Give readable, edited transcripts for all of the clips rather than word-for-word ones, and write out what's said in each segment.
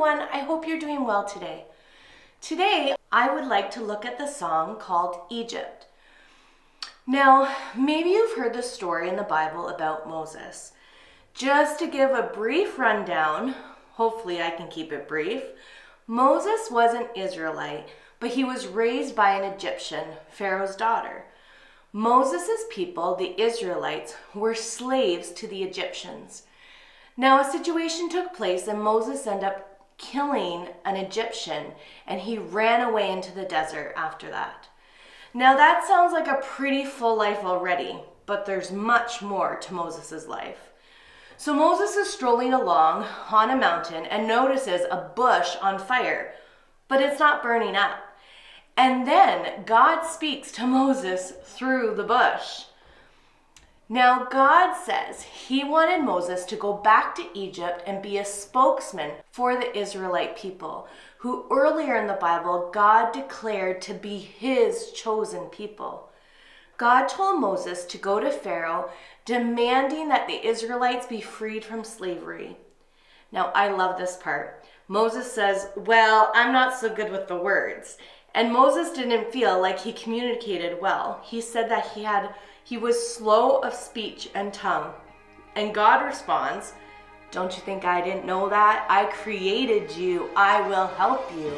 everyone, I hope you're doing well today. Today, I would like to look at the song called Egypt. Now, maybe you've heard the story in the Bible about Moses. Just to give a brief rundown, hopefully I can keep it brief, Moses was an Israelite, but he was raised by an Egyptian, Pharaoh's daughter. Moses' people, the Israelites, were slaves to the Egyptians. Now, a situation took place and Moses ended up killing an Egyptian, and he ran away into the desert after that. Now, that sounds like a pretty full life already, but there's much more to Moses' life. So Moses is strolling along on a mountain and notices a bush on fire, but it's not burning up. And then God speaks to Moses through the bush. Now, God says he wanted Moses to go back to Egypt and be a spokesman for the Israelite people, who earlier in the Bible, God declared to be his chosen people. God told Moses to go to Pharaoh, demanding that the Israelites be freed from slavery. Now, I love this part. Moses says, well, I'm not so good with the words. And Moses didn't feel like he communicated well. He said that he was slow of speech and tongue. And God responds, don't you think I didn't know that? I created you. I will help you.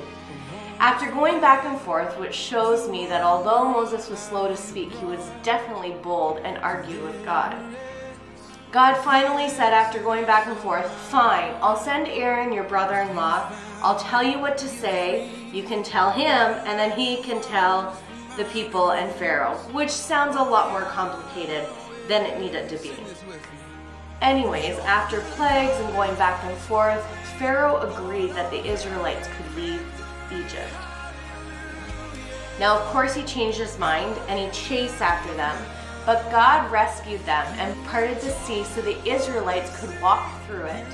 After going back and forth, which shows me that although Moses was slow to speak, he was definitely bold and argued with God. God finally said, after going back and forth, fine, I'll send Aaron, your brother-in-law. I'll tell you what to say. You can tell him, and then he can tell the people and Pharaoh, which sounds a lot more complicated than it needed to be. Anyways, after plagues and going back and forth, Pharaoh agreed that the Israelites could leave Egypt. Now, of course, he changed his mind and he chased after them, but God rescued them and parted the sea so the Israelites could walk through it.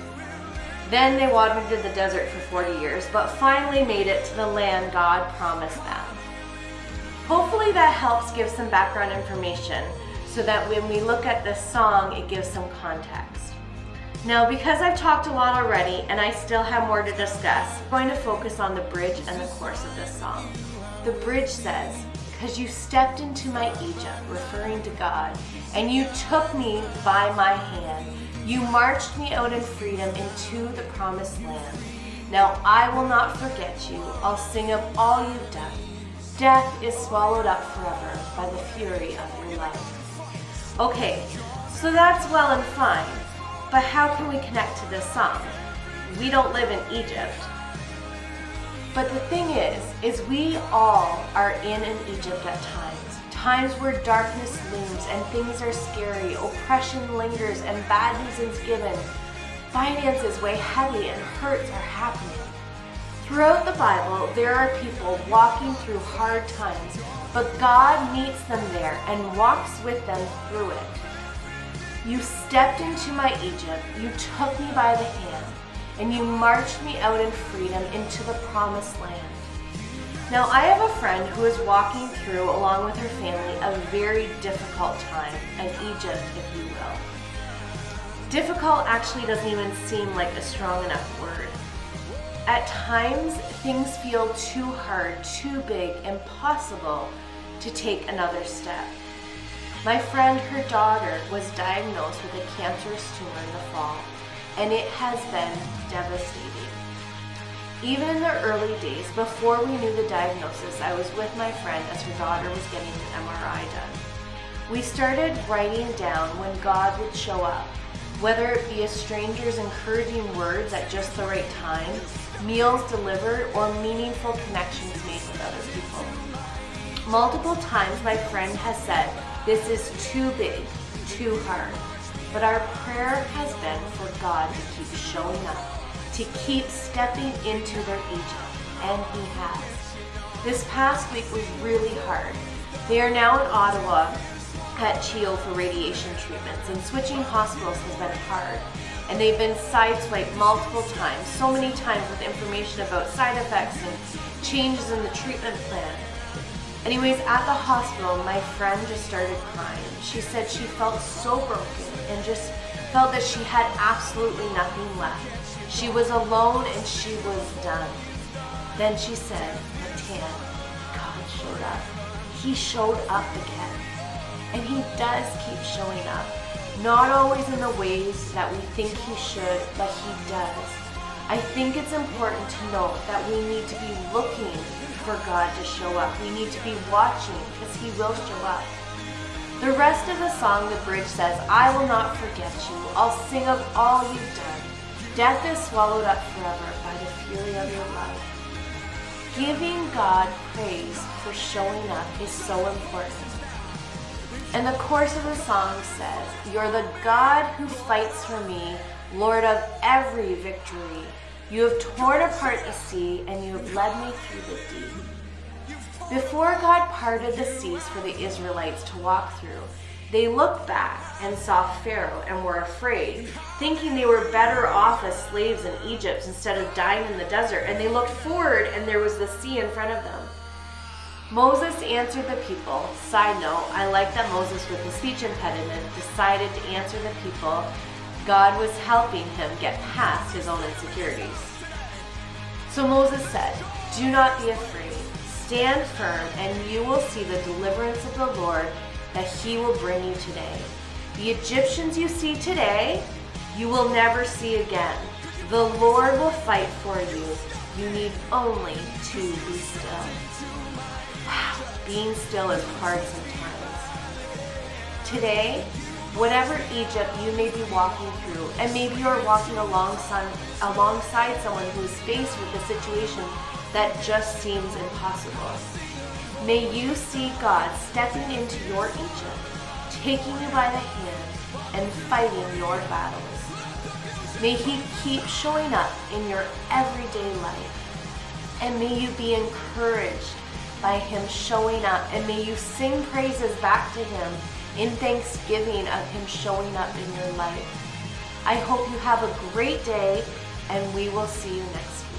Then they wandered in the desert for 40 years, but finally made it to the land God promised them. Hopefully that helps give some background information so that when we look at this song, it gives some context. Now, because I've talked a lot already and I still have more to discuss, I'm going to focus on the bridge and the chorus of this song. The bridge says, because you stepped into my Egypt, referring to God, and you took me by my hand. You marched me out in freedom into the promised land. Now I will not forget you. I'll sing of all you've done. Death is swallowed up forever by the fury of your love. Okay, so that's well and fine, but how can we connect to this song? We don't live in Egypt. But the thing is we all are in an Egypt at times where darkness looms and things are scary, oppression lingers and bad news is given, finances weigh heavy and hurts are happening. Throughout the Bible, there are people walking through hard times, but God meets them there and walks with them through it. You stepped into my Egypt, you took me by the hand, and you marched me out in freedom into the promised land. Now, I have a friend who is walking through, along with her family, a very difficult time, an Egypt, if you will. Difficult actually doesn't even seem like a strong enough word. At times, things feel too hard, too big, impossible to take another step. My friend, her daughter, was diagnosed with a cancerous tumor in the fall, and it has been devastating. Even in the early days, before we knew the diagnosis, I was with my friend as her daughter was getting an MRI done. We started writing down when God would show up, whether it be a stranger's encouraging words at just the right time, meals delivered, or meaningful connections made with other people. Multiple times my friend has said, this is too big, too hard. But our prayer has been for God to keep showing up, to keep stepping into their Egypt, and he has. This past week was really hard. They are now in Ottawa at CHEO for radiation treatments, and switching hospitals has been hard. And they've been sideswiped multiple times, so many times with information about side effects and changes in the treatment plan. Anyways, at the hospital, my friend just started crying. She said she felt so broken and just felt that she had absolutely nothing left. She was alone and she was done. Then she said, but Tan, God showed up. He showed up again. And he does keep showing up. Not always in the ways that we think he should, but he does. I think it's important to note that we need to be looking for God to show up. We need to be watching because he will show up. The rest of the song, the bridge says, I will not forget you. I'll sing of all you've done. Death is swallowed up forever by the fury of your love. Giving God praise for showing up is so important. And the chorus of the song says, you're the God who fights for me, Lord of every victory. You have torn apart the sea and you have led me through the deep. Before God parted the seas for the Israelites to walk through, they looked back and saw Pharaoh and were afraid, thinking they were better off as slaves in Egypt instead of dying in the desert. And they looked forward and there was the sea in front of them. Moses answered the people. Side note, I like that Moses with the speech impediment decided to answer the people. God was helping him get past his own insecurities. So Moses said, do not be afraid. Stand firm and you will see the deliverance of the Lord that he will bring you today. The Egyptians you see today, you will never see again. The Lord will fight for you. You need only to be still. Wow, being still is hard sometimes. Today, whatever Egypt you may be walking through, and maybe you're walking alongside someone who is faced with a situation that just seems impossible. May you see God stepping into your Egypt, taking you by the hand, and fighting your battles. May he keep showing up in your everyday life. And may you be encouraged by him showing up. And may you sing praises back to him in thanksgiving of him showing up in your life. I hope you have a great day, and we will see you next week.